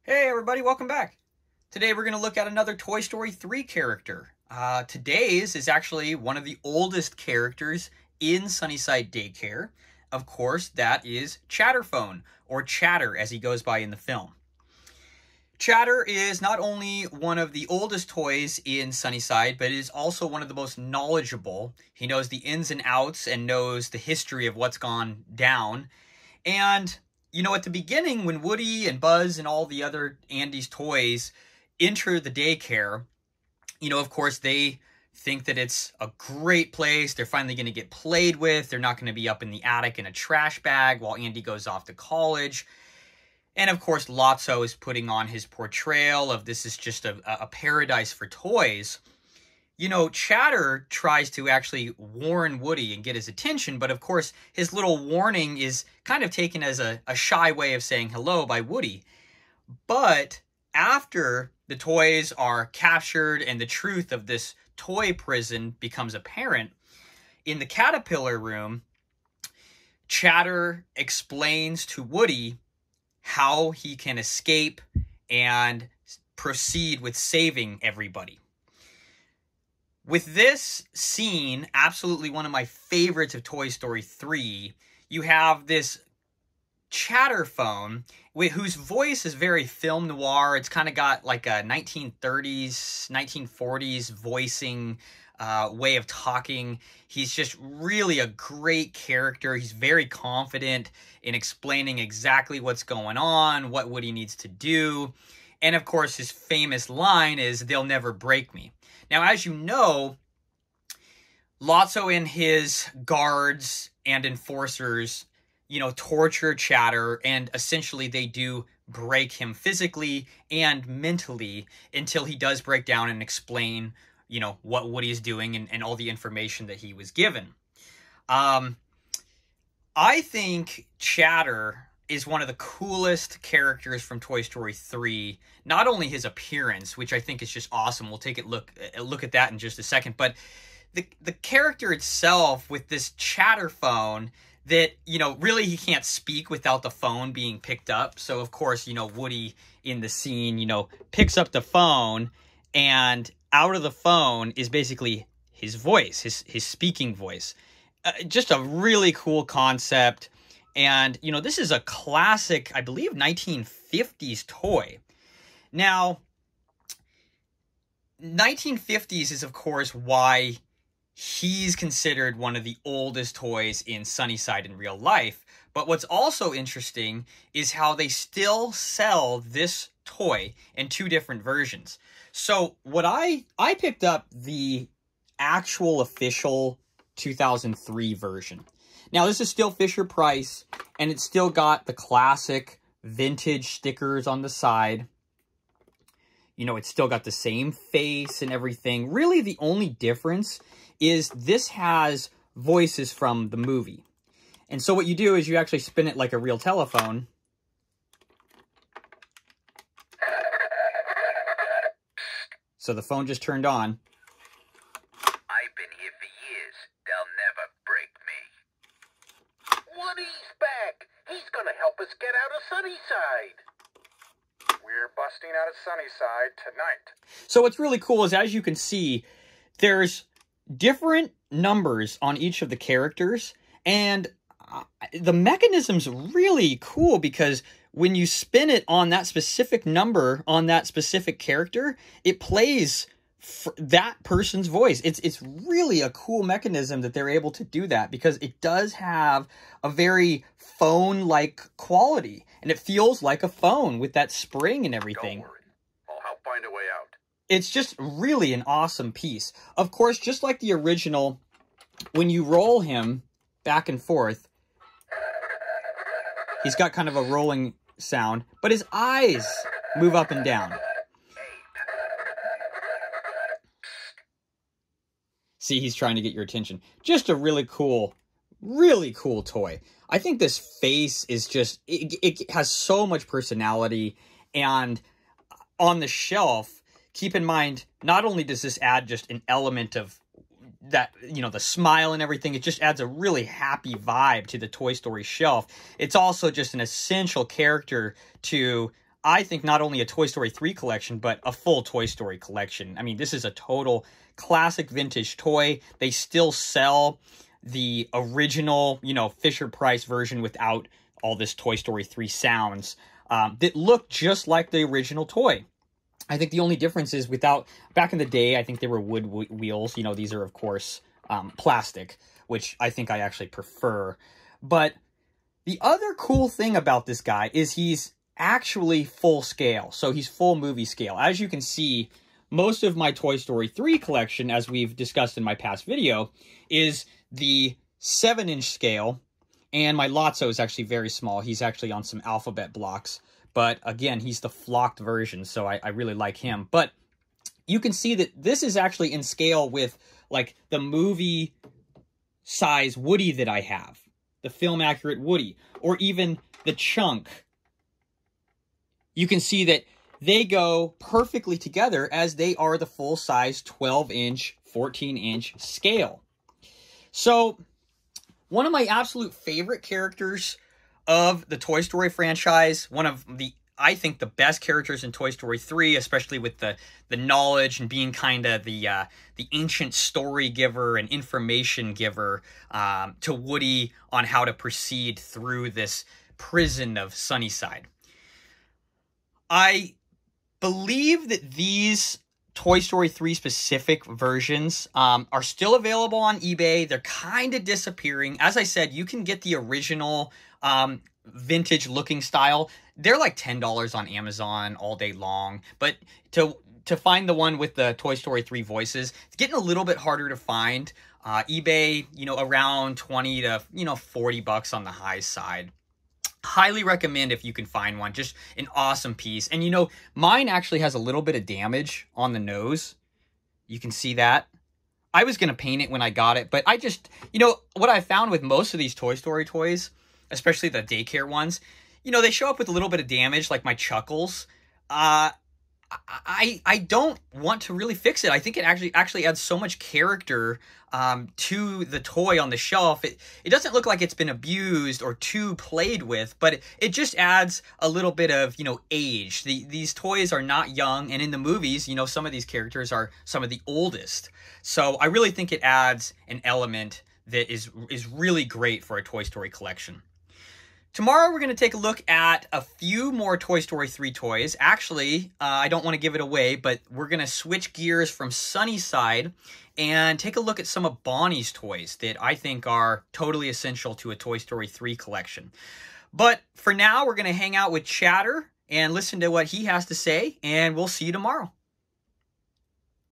Hey everybody, welcome back. Today we're going to look at another Toy Story 3 character. Today's is actually one of the oldest characters in Sunnyside Daycare. Of course, that is Chatterphone, or Chatter as he goes by in the film. Chatter is not only one of the oldest toys in Sunnyside, but is also one of the most knowledgeable. He knows the ins and outs and knows the history of what's gone down. And you know, at the beginning, when Woody and Buzz and all the other Andy's toys enter the daycare, you know, of course, they think that it's a great place. They're finally going to get played with. They're not going to be up in the attic in a trash bag while Andy goes off to college. And, of course, Lotso is putting on his portrayal of this is just a paradise for toys. You know, Chatter tries to actually warn Woody and get his attention, but of course, his little warning is kind of taken as a shy way of saying hello by Woody. But after the toys are captured and the truth of this toy prison becomes apparent, in the caterpillar room, Chatter explains to Woody how he can escape and proceed with saving everybody. With this scene, absolutely one of my favorites of Toy Story 3, you have this Chatterphone whose voice is very film noir. It's kind of got like a 1930s, 1940s voicing way of talking. He's just really a great character. He's very confident in explaining exactly what's going on, what Woody needs to do. And of course, his famous line is, "They'll never break me." Now, as you know, Lotso and his guards and enforcers, you know, torture Chatter, and essentially they do break him physically and mentally until he does break down and explain, you know, what Woody's doing and all the information that he was given. I think Chatter is one of the coolest characters from Toy Story 3. Not only his appearance, which I think is just awesome. We'll take a look at that in just a second. But the character itself with this Chatterphone that, you know, really he can't speak without the phone being picked up. So, of course, you know, Woody in the scene, you know, picks up the phone, and out of the phone is basically his voice, his speaking voice. Just a really cool concept. And, you know, this is a classic, I believe, 1950s toy. Now, 1950s is, of course, why he's considered one of the oldest toys in Sunnyside in real life. But what's also interesting is how they still sell this toy in two different versions. So what I picked up the actual official 2003 version. Now, this is still Fisher Price, and it's still got the classic vintage stickers on the side. You know, it's still got the same face and everything. Really, the only difference is this has voices from the movie. And so what you do is you actually spin it like a real telephone. So the phone just turned on. I've been here for years. They'll never break me. Woody's back. He's gonna help us get out of Sunnyside. We're busting out of Sunnyside tonight. So what's really cool is, as you can see, there's different numbers on each of the characters, and the mechanism's really cool because when you spin it on that specific number on that specific character, it plays that person's voice. It's really a cool mechanism that they're able to do that, because it does have a very phone-like quality, and it feels like a phone with that spring and everything. Don't worry. I'll help find a way out. It's just really an awesome piece. Of course, just like the original, when you roll him back and forth, he's got kind of a rolling sound, but his eyes move up and down. See, he's trying to get your attention. Just a really cool toy. I think this face is just, it has so much personality. And on the shelf, keep in mind, not only does this add just an element of that, you know, the smile and everything, it just adds a really happy vibe to the Toy Story shelf. It's also just an essential character to I think, not only a Toy Story 3 collection, but a full Toy Story collection. I mean, this is a total classic vintage toy. They still sell the original, you know, Fisher-Price version without all this Toy Story 3 sounds that look just like the original toy. I think the only difference is back in the day, I think they were wood wheels. You know, these are, of course, plastic, which I think I actually prefer. But the other cool thing about this guy is he's actually full scale. So he's full movie scale. As you can see, most of my Toy Story 3 collection, as we've discussed in my past video, is the 7-inch scale. And my Lotso is actually very small. He's actually on some alphabet blocks. But again, he's the flocked version, so I really like him. But you can see that this is actually in scale with, like, the movie size Woody that I have. The film accurate Woody. Or even the Chunk. You can see that they go perfectly together as they are the full-size 12-inch, 14-inch scale. So, one of my absolute favorite characters of the Toy Story franchise, one of the, I think, the best characters in Toy Story 3, especially with the knowledge and being kind of the ancient story giver and information giver to Woody on how to proceed through this prison of Sunnyside. I believe that these Toy Story 3 specific versions are still available on eBay. They're kind of disappearing. As I said, you can get the original vintage looking style. They're like $10 on Amazon all day long. But to find the one with the Toy Story 3 voices, it's getting a little bit harder to find. eBay, you know, around 20 to, you know, 40 bucks on the high side. Highly recommend if you can find one. Just an awesome piece. And, you know, mine actually has a little bit of damage on the nose. You can see that. I was going to paint it when I got it, but I just, you know, what I found with most of these Toy Story toys, especially the daycare ones, you know, they show up with a little bit of damage, like my Chuckles. I don't want to really fix it. I think it actually adds so much character to the toy on the shelf. It doesn't look like it's been abused or too played with, but it just adds a little bit of, you know, age. These toys are not young, and in the movies, you know, some of these characters are some of the oldest. So I really think it adds an element that is really great for a Toy Story collection. Tomorrow, we're going to take a look at a few more Toy Story 3 toys. Actually, I don't want to give it away, but we're going to switch gears from Sunnyside and take a look at some of Bonnie's toys that I think are totally essential to a Toy Story 3 collection. But for now, we're going to hang out with Chatter and listen to what he has to say, and we'll see you tomorrow.